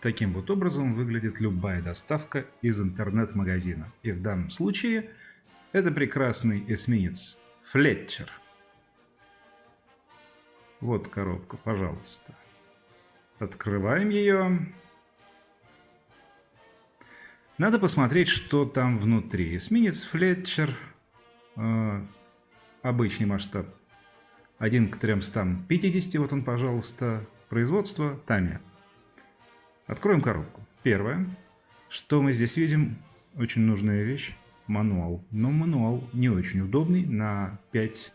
Таким вот образом выглядит любая доставка из интернет-магазина. И в данном случае это прекрасный эсминец Флетчер. Вот коробка, пожалуйста. Открываем ее. Надо посмотреть, что там внутри. Эсминец Флетчер. Обычный масштаб 1 к 350. Вот он, пожалуйста. Производство Тамия. Откроем коробку. Первое, что мы здесь видим, очень нужная вещь, мануал. Но мануал не очень удобный на 5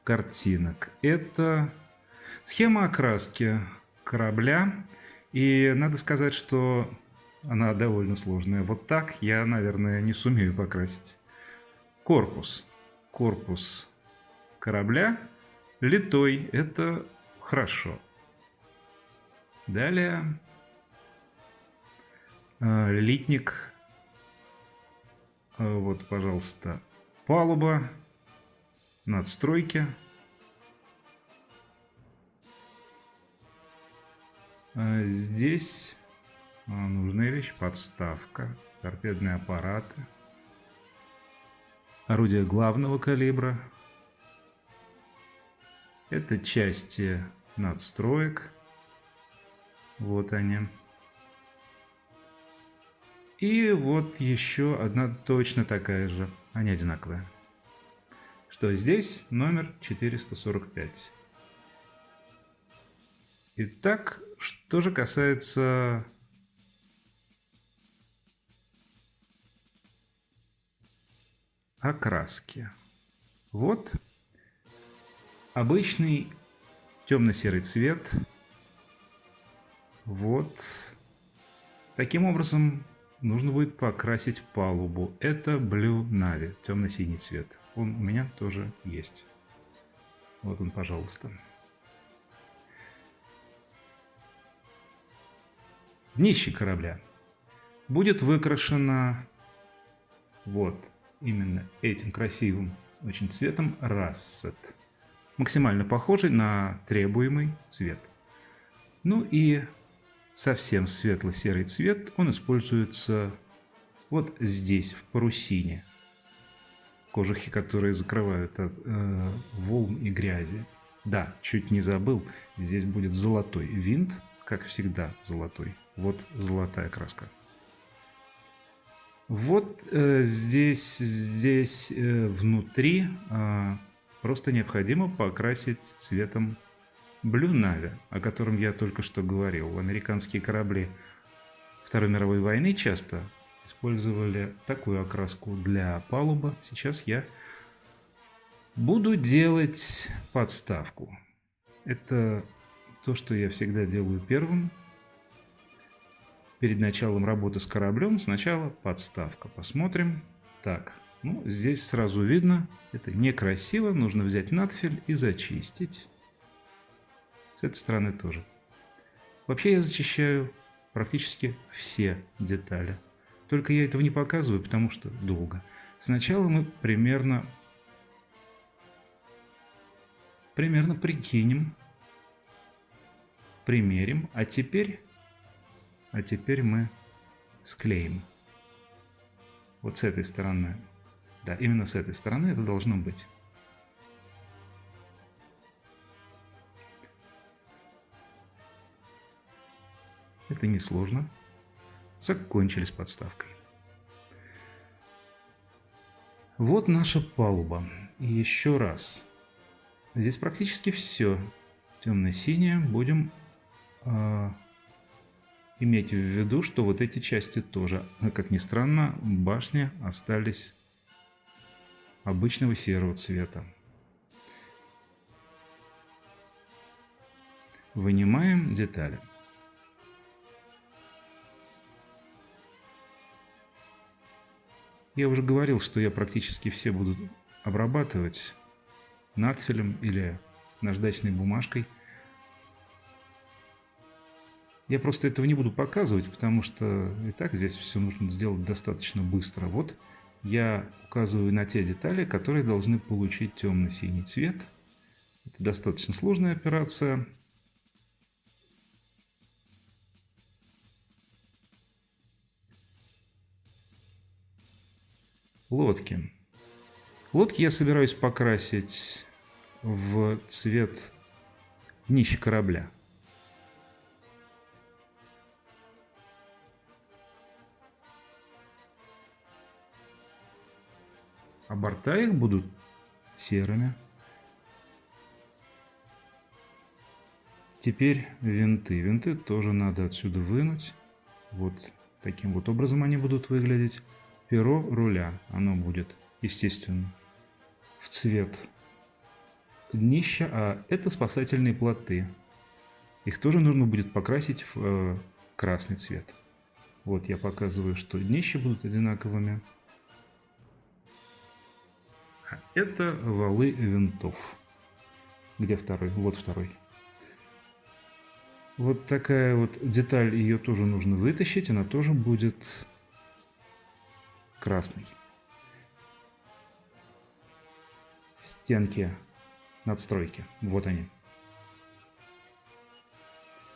картинок. Это схема окраски корабля. И надо сказать, что она довольно сложная. Вот так я, наверное, не сумею покрасить. Корпус. Корпус корабля литой. Это хорошо. Далее литник. Вот, пожалуйста, палуба, надстройки. Здесь нужная вещь, подставка, торпедные аппараты, орудия главного калибра. Это части надстроек. Вот они. И вот еще одна точно такая же. Они одинаковые. Что здесь? Номер 445. Итак, что же касается окраски. Вот обычный темно-серый цвет. Вот. Таким образом нужно будет покрасить палубу. Это Blue Navy, темно-синий цвет. Он у меня тоже есть. Вот он, пожалуйста. Днище корабля будет выкрашено вот именно этим красивым очень цветом рассет. Максимально похожий на требуемый цвет. Ну и совсем светло-серый цвет, он используется вот здесь, в парусине. Кожухи, которые закрывают от волн и грязи. Да, чуть не забыл, здесь будет золотой винт, как всегда золотой. Вот золотая краска. Вот здесь внутри просто необходимо покрасить цветом Blue Navy, о котором я только что говорил. Американские корабли Второй мировой войны часто использовали такую окраску для палубы. Сейчас я буду делать подставку. Это то, что я всегда делаю первым. Перед началом работы с кораблем сначала подставка. Посмотрим. Так, ну здесь сразу видно, это некрасиво. Нужно взять надфиль и зачистить. С этой стороны тоже. Вообще я зачищаю практически все детали. Только я этого не показываю, потому что долго. Сначала мы примерно прикинем, примерим, а теперь мы склеим. Вот с этой стороны. Да, именно с этой стороны это должно быть. Это несложно. Закончили с подставкой. Вот наша палуба. И еще раз. Здесь практически все темно-синее. Будем иметь в виду, что вот эти части тоже. Как ни странно, башни остались обычного серого цвета. Вынимаем детали. Я уже говорил, что я практически все буду обрабатывать надфилем или наждачной бумажкой. Я просто этого не буду показывать, потому что и так здесь все нужно сделать достаточно быстро. Вот я указываю на те детали, которые должны получить темно-синий цвет. Это достаточно сложная операция. Лодки. Лодки я собираюсь покрасить в цвет днища корабля. А борта их будут серыми. Теперь винты. Винты тоже надо отсюда вынуть. Вот таким вот образом они будут выглядеть. Перо руля, оно будет, естественно, в цвет днища, а это спасательные плоты. Их тоже нужно будет покрасить в красный цвет. Вот я показываю, что днища будут одинаковыми. А это валы винтов. Где второй? Вот второй. Вот такая вот деталь, ее тоже нужно вытащить, она тоже будет красной. Стенки надстройки, вот они.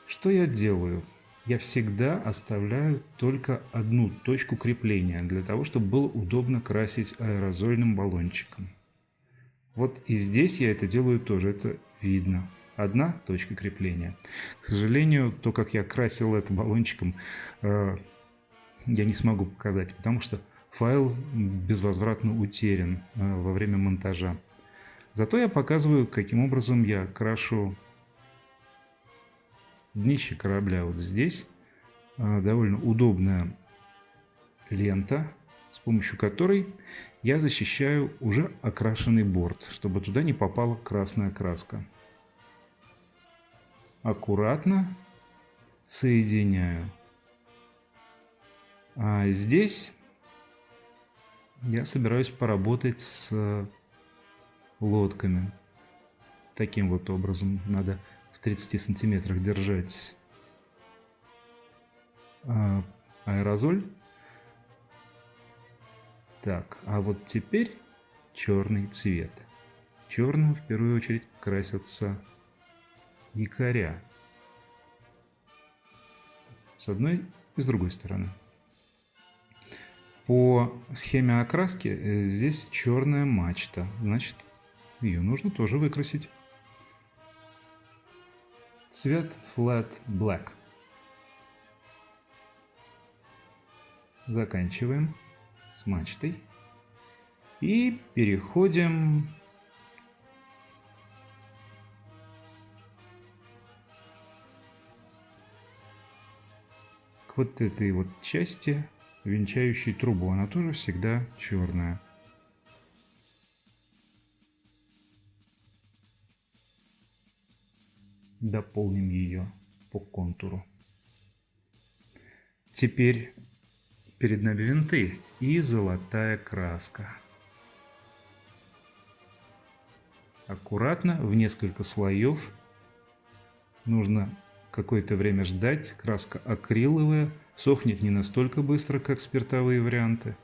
Что я делаю? Я всегда оставляю только одну точку крепления, для того, чтобы было удобно красить аэрозольным баллончиком. Вот и здесь я это делаю тоже, это видно. Одна точка крепления. К сожалению, то, как я красил это баллончиком, я не смогу показать, потому что файл безвозвратно утерян во время монтажа. Зато я показываю, каким образом я крашу днище корабля. Вот здесь довольно удобная лента, с помощью которой я защищаю уже окрашенный борт, чтобы туда не попала красная краска. Аккуратно соединяю. А здесь я собираюсь поработать с лодками. Таким вот образом надо в 30 сантиметрах держать аэрозоль. Так, а вот теперь черный цвет. Черным в первую очередь красятся якоря. С одной и с другой стороны. По схеме окраски здесь черная мачта. Значит, ее нужно тоже выкрасить. Цвет Flat Black. Заканчиваем с мачтой. И переходим к вот этой вот части, венчающей трубу. Она тоже всегда черная. Дополним ее по контуру. Теперь перед нами винты и золотая краска. Аккуратно, в несколько слоев. Нужно какое-то время ждать. Краска акриловая, сохнет не настолько быстро, как спиртовые варианты.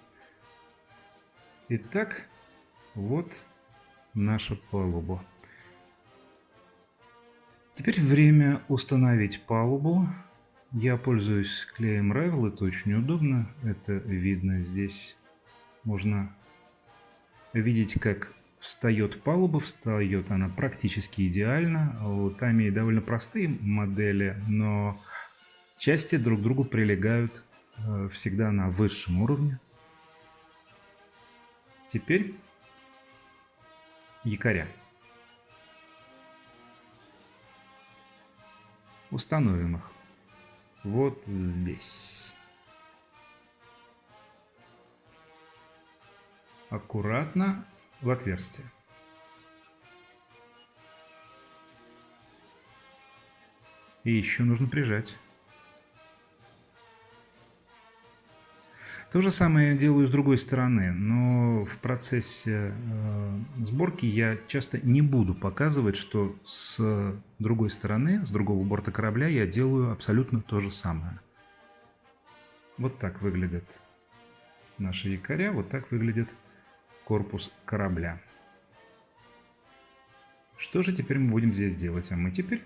Итак, вот наша палуба. Теперь время установить палубу. Я пользуюсь клеем Ravel, это очень удобно. Это видно здесь. Можно видеть, как встает палуба. Встает она практически идеально. У Tamiya довольно простые модели, но части друг к другу прилегают всегда на высшем уровне. Теперь якоря. Установим их вот здесь. Аккуратно в отверстие. И еще нужно прижать. То же самое я делаю с другой стороны, но в процессе сборки я часто не буду показывать, что с другой стороны, с другого борта корабля я делаю абсолютно то же самое. Вот так выглядят наши якоря, вот так выглядит корпус корабля. Что же теперь мы будем здесь делать? А мы теперь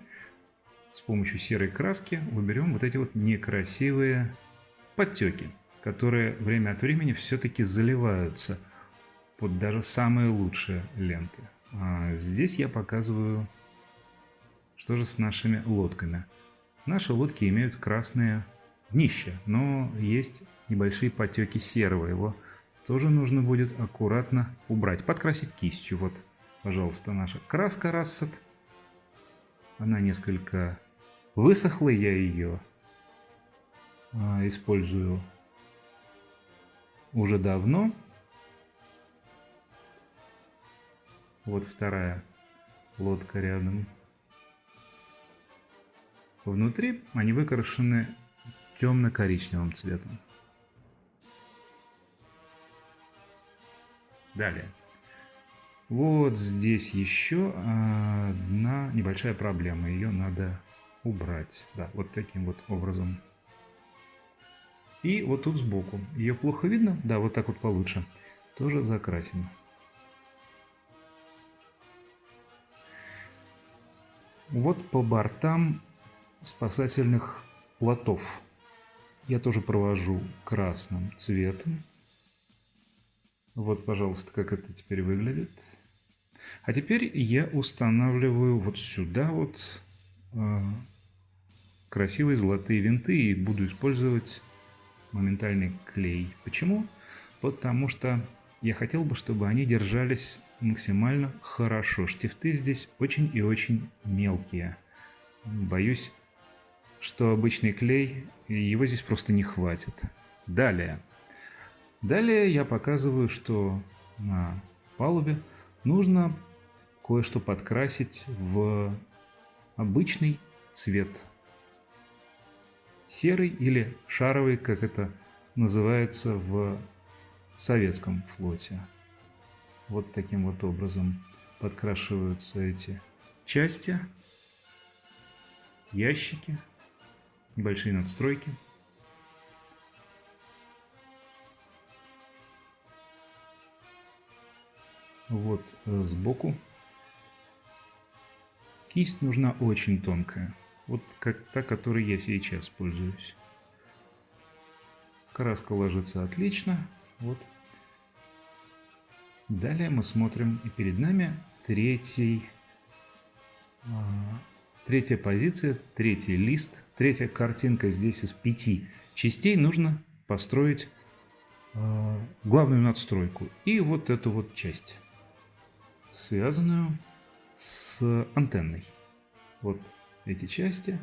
с помощью серой краски уберем вот эти вот некрасивые подтеки, которые время от времени все-таки заливаются под даже самые лучшие ленты. А здесь я показываю, что же с нашими лодками. Наши лодки имеют красные днища, но есть небольшие потеки серого. Его тоже нужно будет аккуратно убрать. Подкрасить кистью. Вот, пожалуйста, наша краска Рассет. Она несколько высохла, я ее использую уже давно. Вот вторая лодка рядом. Внутри они выкрашены темно-коричневым цветом. Далее. Вот здесь еще одна небольшая проблема. Ее надо убрать. Да, вот таким вот образом. И вот тут сбоку. Ее плохо видно? Да, вот так вот получше. Тоже закрасим. Вот по бортам спасательных плотов я тоже провожу красным цветом. Вот, пожалуйста, как это теперь выглядит. А теперь я устанавливаю вот сюда вот красивые золотые винты и буду использовать моментальный клей. Почему? Потому что я хотел бы, чтобы они держались максимально хорошо. Штифты здесь очень и очень мелкие. Боюсь, что обычный клей, его здесь просто не хватит. Далее я показываю, что на палубе нужно кое-что подкрасить в обычный цвет. Серый или шаровый, как это называется в советском флоте. Вот таким вот образом подкрашиваются эти части, ящики, небольшие надстройки. Вот сбоку. Кисть нужна очень тонкая. Вот как та, которой я сейчас пользуюсь. Краска ложится отлично. Вот. Далее мы смотрим, и перед нами третья позиция, третий лист, третья картинка. Здесь из 5 частей нужно построить главную надстройку. И вот эту вот часть, связанную с антенной. Вот эти части.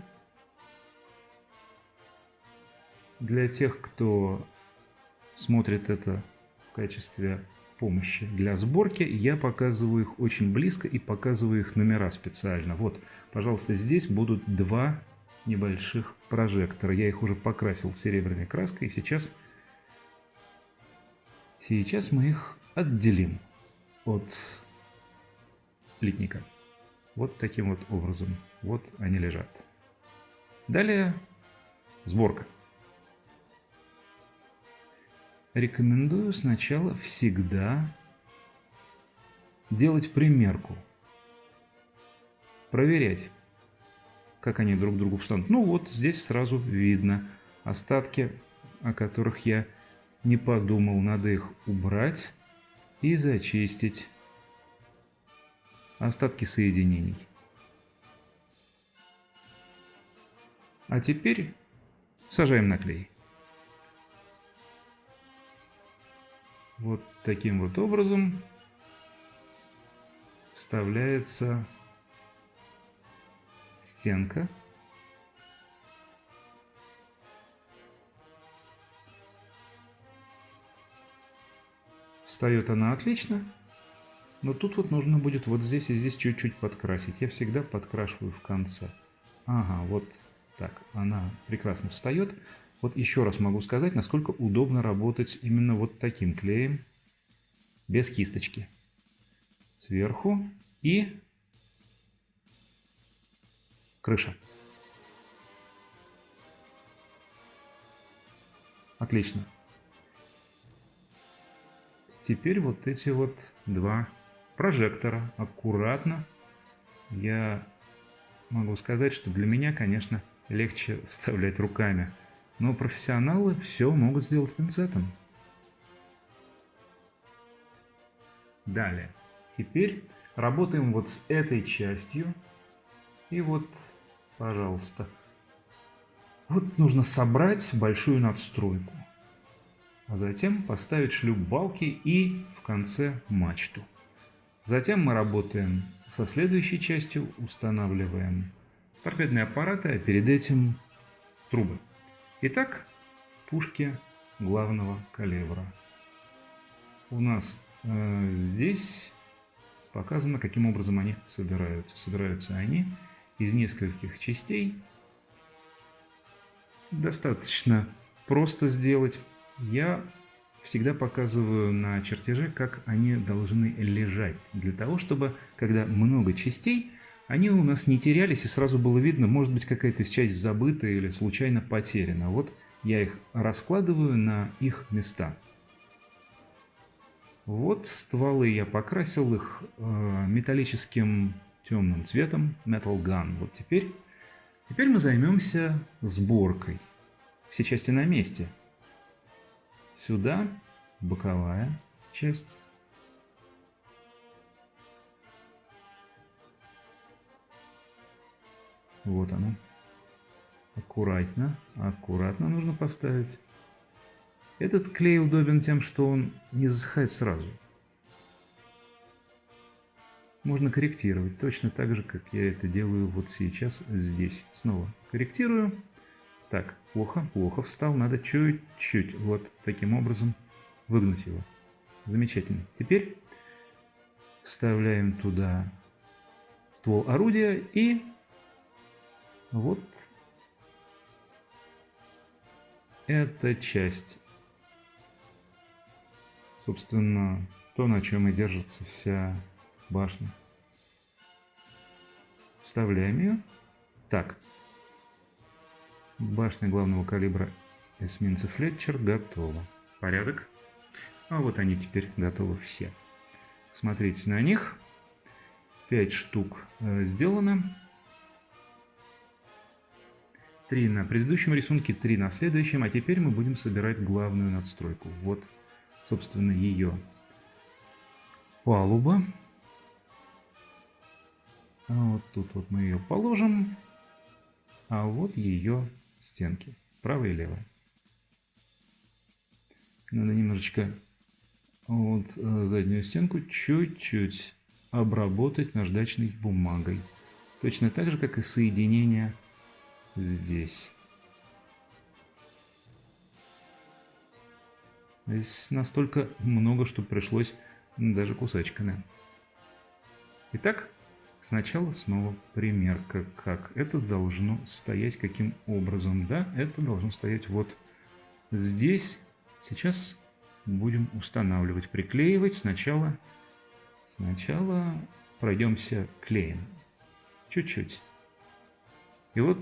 Для тех, кто смотрит это в качестве помощи для сборки, я показываю их очень близко и показываю их номера специально. Вот, пожалуйста, здесь будут 2 небольших прожектора. Я их уже покрасил серебряной краской, и сейчас мы их отделим от литника. Вот таким вот образом. Вот они лежат. Далее сборка. Рекомендую сначала всегда делать примерку. Проверять, как они друг к другу встанут. Ну вот здесь сразу видно остатки, о которых я не подумал. Надо их убрать и зачистить. Остатки соединений. А теперь сажаем на клей. Вот таким вот образом вставляется стенка. Встает она отлично. Но тут вот нужно будет вот здесь и здесь чуть-чуть подкрасить. Я всегда подкрашиваю в конце. Ага, вот так. Она прекрасно встает. Вот еще раз могу сказать, насколько удобно работать именно вот таким клеем. Без кисточки. Сверху и крыша. Отлично. Теперь вот эти вот 2 прожектора. Аккуратно. Я могу сказать, что для меня, конечно, легче вставлять руками. Но профессионалы все могут сделать пинцетом. Далее. Теперь работаем вот с этой частью. И вот, пожалуйста. Вот нужно собрать большую надстройку. А затем поставить шлюп-балки и в конце мачту. Затем мы работаем со следующей частью, устанавливаем торпедные аппараты, а перед этим трубы. Итак, пушки главного калибра. У нас здесь показано, каким образом они собираются. Собираются они из нескольких частей. Достаточно просто сделать. Я всегда показываю на чертеже, как они должны лежать. Для того, чтобы, когда много частей, они у нас не терялись и сразу было видно, может быть, какая-то часть забыта или случайно потеряна. Вот я их раскладываю на их места. Вот стволы я покрасил их металлическим темным цветом, Metal Gun. Вот теперь мы займемся сборкой. Все части на месте. Сюда боковая часть. Вот она. Аккуратно, аккуратно нужно поставить. Этот клей удобен тем, что он не засыхает сразу. Можно корректировать точно так же, как я это делаю вот сейчас здесь. Снова корректирую. Так, плохо встал, надо чуть-чуть вот таким образом выгнуть его. Замечательно. Теперь вставляем туда ствол орудия и вот эта часть. Собственно, то, на чем и держится вся башня. Вставляем ее. Так. Башня главного калибра эсминца Флетчер готова. Порядок. А вот они теперь готовы все. Смотрите на них. 5 штук сделано. 3 на предыдущем рисунке, 3 на следующем. А теперь мы будем собирать главную надстройку. Вот, собственно, ее палуба. А вот тут вот мы ее положим. А вот ее стенки, правая и левая. Надо немножечко вот заднюю стенку чуть-чуть обработать наждачной бумагой. Точно так же, как и соединение здесь. Здесь настолько много, что пришлось даже кусачками. Итак, сначала снова примерка, как это должно стоять, каким образом. Да, это должно стоять вот здесь. Сейчас будем устанавливать, приклеивать. Сначала пройдемся клеем. Чуть-чуть. И вот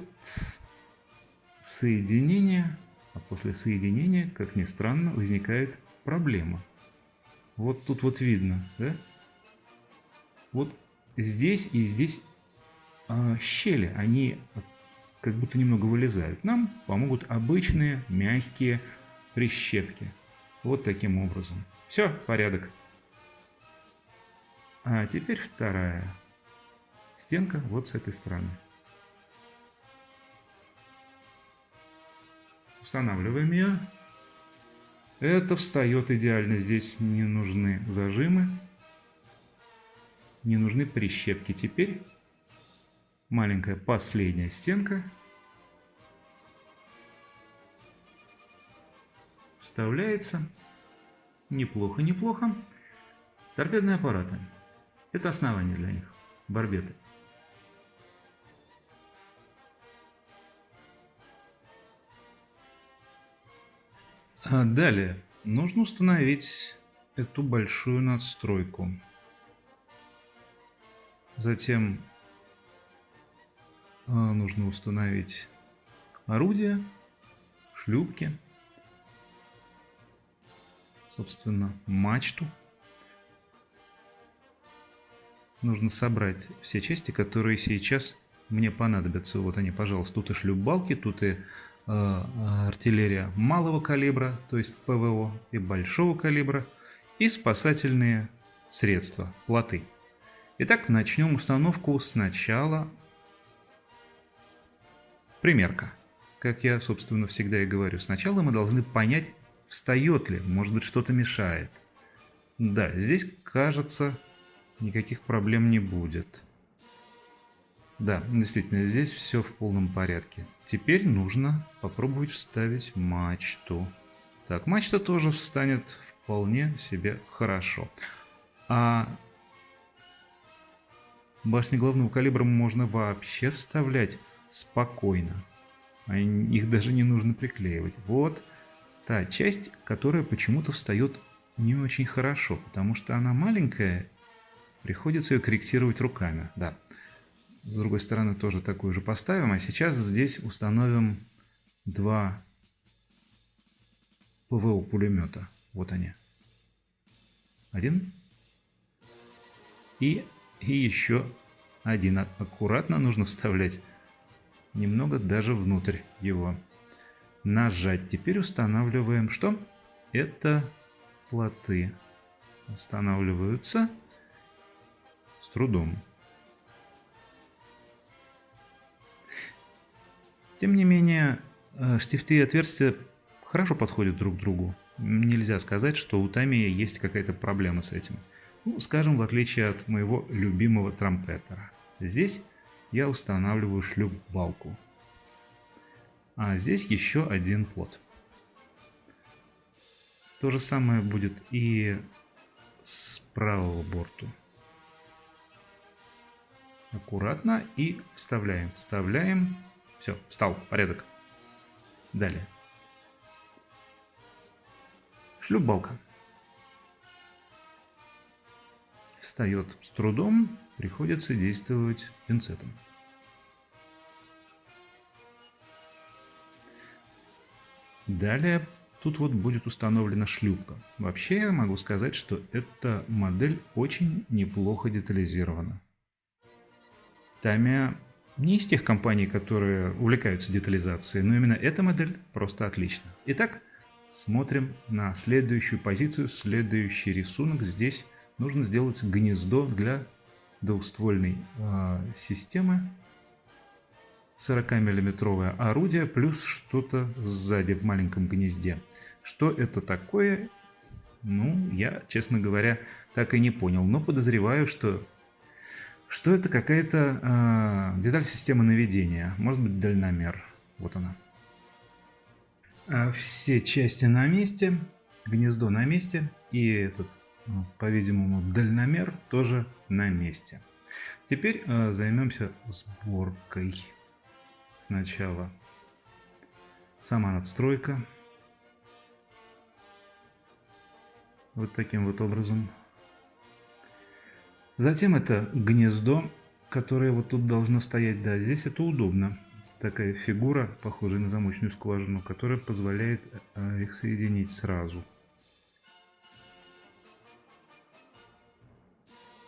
соединение, а после соединения, как ни странно, возникает проблема. Вот тут вот видно, да? Вот здесь и здесь щели, они как будто немного вылезают. Нам помогут обычные мягкие прищепки. Вот таким образом. Все, порядок. А теперь вторая стенка вот с этой стороны. Устанавливаем ее. Это встает идеально. Здесь не нужны зажимы. Не нужны прищепки. Теперь маленькая последняя стенка. Вставляется. Неплохо, неплохо. Торпедные аппараты. Это основание для них. Барбеты. Далее нужно установить эту большую надстройку. Затем нужно установить орудия, шлюпки, собственно, мачту. Нужно собрать все части, которые сейчас мне понадобятся. Вот они, пожалуйста, тут и шлюп-балки, тут и артиллерия малого калибра, то есть ПВО, и большого калибра, и спасательные средства, плоты. Итак, начнем установку сначала. Примерка. Как я, собственно, всегда и говорю, сначала мы должны понять, встает ли, может быть, что-то мешает. Да, здесь, кажется, никаких проблем не будет. Да, действительно, здесь все в полном порядке. Теперь нужно попробовать вставить мачту. Так, мачта тоже встанет вполне себе хорошо. А башни главного калибра можно вообще вставлять спокойно. Их даже не нужно приклеивать. Вот та часть, которая почему-то встает не очень хорошо, потому что она маленькая, приходится ее корректировать руками. Да. С другой стороны тоже такую же поставим, а сейчас здесь установим два ПВО пулемета. Вот они. Один. И еще один. Аккуратно нужно вставлять. Немного даже внутрь его. Нажать. Теперь устанавливаем что? Это плоты. Устанавливаются с трудом. Тем не менее, штифты и отверстия хорошо подходят друг к другу. Нельзя сказать, что у Тамии есть какая-то проблема с этим. Ну, скажем, в отличие от моего любимого трампетера. Здесь я устанавливаю шлюп-балку. А здесь еще один плот. То же самое будет и с правого борту. Аккуратно и вставляем. Вставляем. Все, встал, порядок. Далее. Шлюп-балка. Встает с трудом, приходится действовать пинцетом. Далее тут вот будет установлена шлюпка. Вообще я могу сказать, что эта модель очень неплохо детализирована. Тамия не из тех компаний, которые увлекаются детализацией, но именно эта модель просто отлична. Итак, смотрим на следующую позицию, следующий рисунок. Здесь нужно сделать гнездо для двухствольной системы. 40-миллиметровое орудие плюс что-то сзади в маленьком гнезде. Что это такое? Ну, я, честно говоря, так и не понял, но подозреваю, что это какая-то деталь системы наведения. Может быть, дальномер. Вот она. Все части на месте, гнездо на месте, и этот, по-видимому, дальномер тоже на месте. Теперь займемся сборкой. Сначала сама надстройка. Вот таким вот образом. Затем это гнездо, которое вот тут должно стоять. Да, здесь это удобно. Такая фигура, похожая на замочную скважину, которая позволяет их соединить сразу.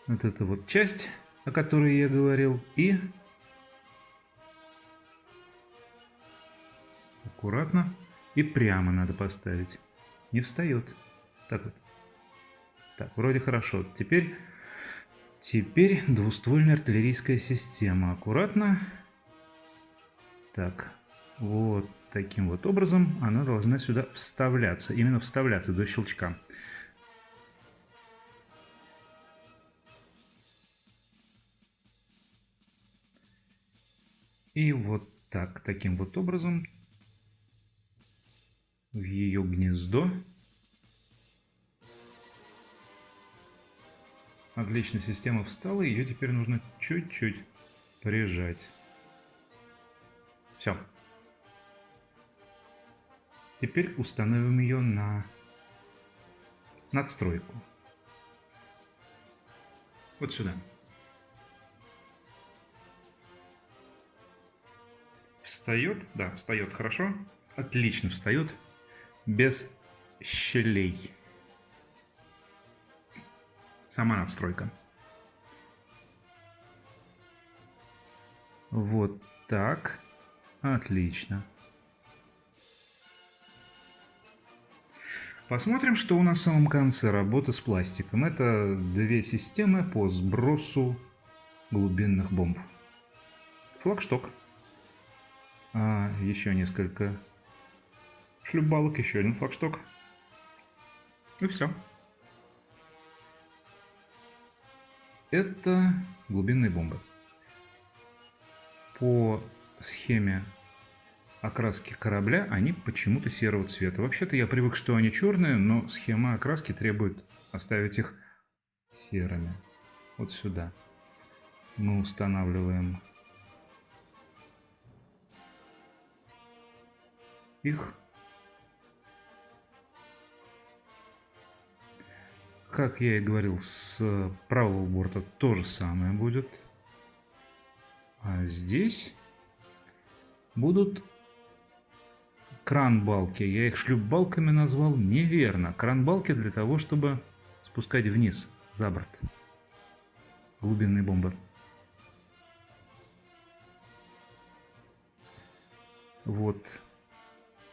Вот эта вот часть, о которой я говорил, и аккуратно и прямо надо поставить. Не встает. Так вот. Так, вроде хорошо. Теперь двуствольная артиллерийская система. Аккуратно. Так, вот таким вот образом она должна сюда вставляться. Именно вставляться до щелчка. И вот так, таким вот образом в ее гнездо. Отлично, система встала, ее теперь нужно чуть-чуть прижать. Все. Теперь установим ее на надстройку. Вот сюда. Встает? Да, встает хорошо. Отлично встает. Без щелей. Сама надстройка. Вот так. Отлично. Посмотрим, что у нас в самом конце работы с пластиком. Это две системы по сбросу глубинных бомб. Флагшток. Еще несколько шлюпбалок, еще один флагшток. И все. Это глубинные бомбы. По схеме окраски корабля они почему-то серого цвета. Вообще-то я привык, что они черные, но схема окраски требует оставить их серыми. Вот сюда мы устанавливаем их. Как я и говорил, с правого борта то же самое будет. А здесь будут кран-балки. Я их шлюпбалками назвал неверно. Кран-балки для того, чтобы спускать вниз, за борт, глубинные бомбы. Вот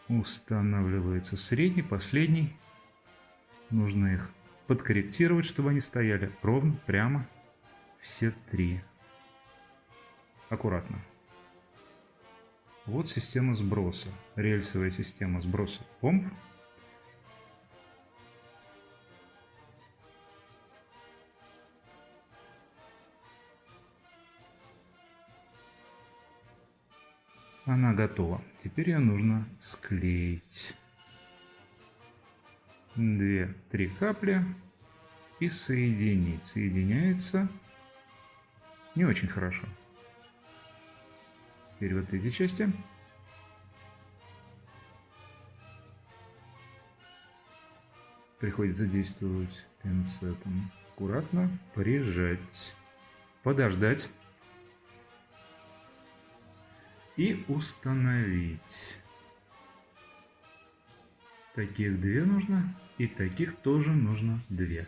устанавливается средний, последний. Нужно их подкорректировать, чтобы они стояли ровно, прямо, все три. Аккуратно. Вот система сброса, рельсовая система сброса бомб. Она готова. Теперь ее нужно склеить. 2-3 капли и соединить. Соединяется не очень хорошо. Теперь вот эти части. Приходится действовать пинцетом. Аккуратно прижать. Подождать. И установить. Таких 2 нужно. И таких тоже нужно 2.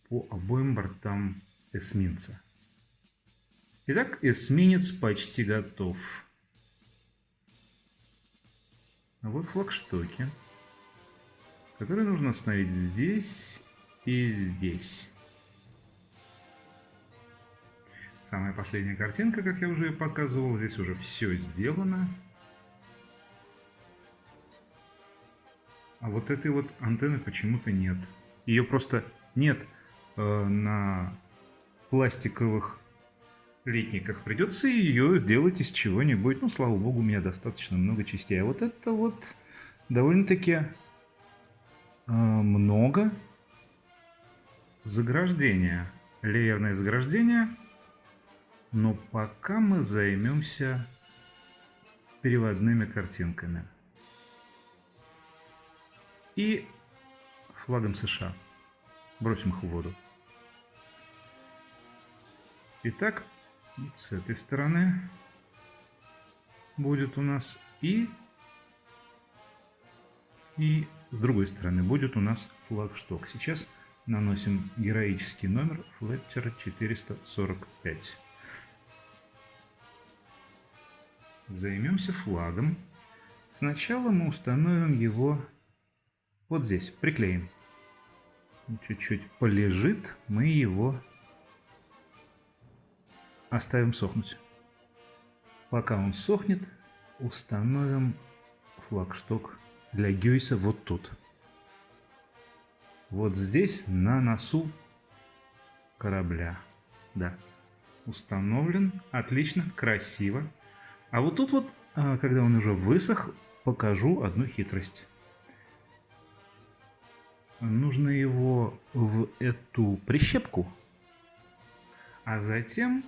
По обоим бортам эсминца. Итак, эсминец почти готов. А вот флагштоки, которые нужно установить здесь и здесь. Самая последняя картинка, как я уже показывал. Здесь уже все сделано. А вот этой вот антенны почему-то нет. Ее просто нет на пластиковых литниках. Придется ее делать из чего-нибудь. Ну, слава богу, у меня достаточно много частей. А вот это вот довольно-таки много заграждения. Леерное заграждение. Но пока мы займемся переводными картинками. И флагом США. Бросим их в воду. Итак, с этой стороны будет у нас и с другой стороны будет у нас флагшток. Сейчас наносим героический номер Fletcher 445. Займемся флагом. Сначала мы установим его вот здесь, приклеим. Чуть-чуть полежит, мы его оставим сохнуть. Пока он сохнет, установим флагшток для Гюйса вот тут. Вот здесь, на носу корабля. Да, установлен. Отлично, красиво. А вот тут вот, когда он уже высох, покажу одну хитрость. Нужно его в эту прищепку, а затем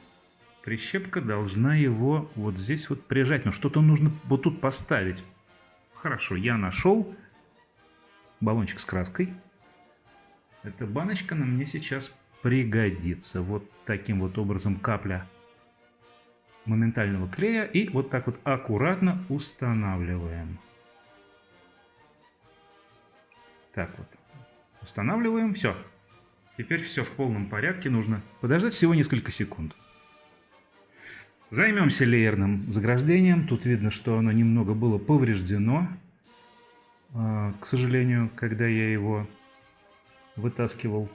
прищепка должна его вот здесь вот прижать. Но что-то нужно вот тут поставить. Хорошо, я нашел баллончик с краской. Эта баночка нам мне сейчас пригодится. Вот таким вот образом капля моментального клея. И вот так вот аккуратно устанавливаем. Так вот. Устанавливаем. Все. Теперь все в полном порядке. Нужно подождать всего несколько секунд. Займемся леерным заграждением. Тут видно, что оно немного было повреждено. к сожалению, когда я его вытаскивал.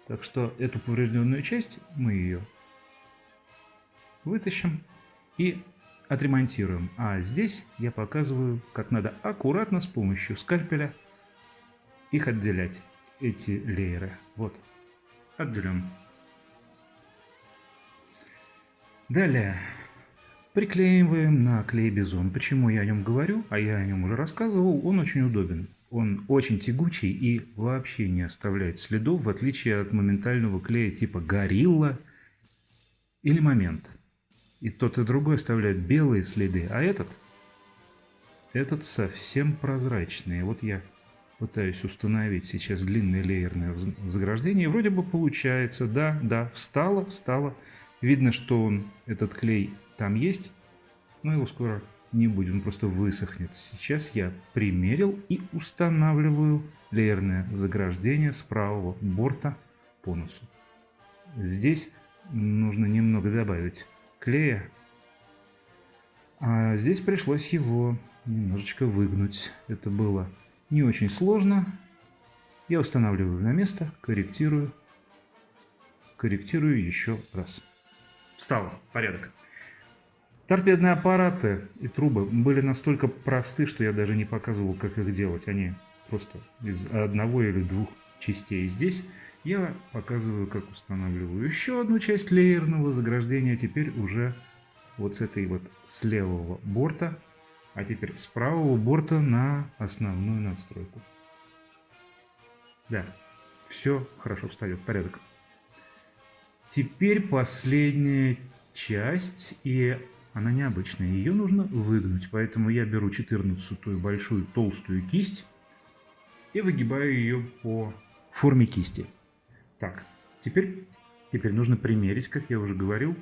Так что эту поврежденную часть мы ее вытащим и отремонтируем. А здесь я показываю, как надо аккуратно с помощью скальпеля их отделять, эти лееры. Вот, отделим. Далее приклеиваем на клей Бизон. Почему я о нем говорю, а я о нем уже рассказывал, он очень удобен. Он очень тягучий и вообще не оставляет следов, в отличие от моментального клея типа Горилла или Момент. И тот, и другой оставляют белые следы, а этот совсем прозрачный. Вот я пытаюсь установить сейчас длинное леерное заграждение, и вроде бы получается. Да, встало. Видно, что этот клей там есть, но его скоро не будет, он просто высохнет. Сейчас я примерил и устанавливаю леерное заграждение с правого борта по носу. Здесь нужно немного добавить клея, а здесь пришлось его немножечко выгнуть. Это было не очень сложно. Я устанавливаю на место, корректирую еще раз. Встало, порядок. Торпедные аппараты и трубы были настолько просты, что я даже не показывал, как их делать. Они просто из одного или двух частей. Здесь я показываю, как устанавливаю еще одну часть леерного заграждения. Теперь уже вот с этой вот с левого борта, а теперь с правого борта на основную надстройку. Да, все хорошо встает, порядок. Теперь последняя часть, и она необычная. Ее нужно выгнуть, поэтому я беру 14-ю большую толстую кисть и выгибаю ее по форме кисти. Так, теперь нужно примерить, как я уже говорил.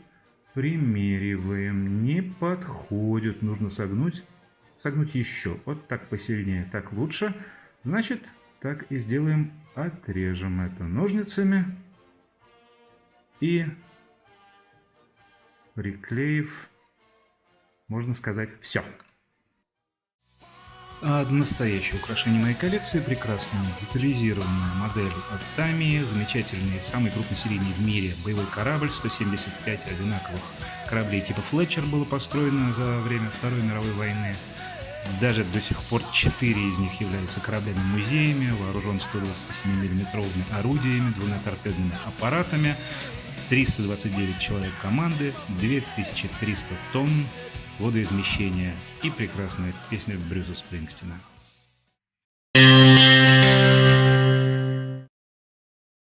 Примериваем. Не подходит. Нужно согнуть еще. Вот так посильнее, так лучше. Значит, так и сделаем. Отрежем это ножницами. И приклеив, можно сказать, все. А настоящее украшение моей коллекции — прекрасная детализированная модель от Tamiya, замечательный, самый крупносерийный в мире боевой корабль, 175 одинаковых кораблей типа Fletcher было построено за время Второй мировой войны. Даже до сих пор 4 из них являются кораблями-музеями, вооружен 127 миллиметровыми орудиями, 2 торпедными аппаратами, 329 человек команды, 2300 тонн водоизмещения и прекрасная песня Брюса Спрингстина.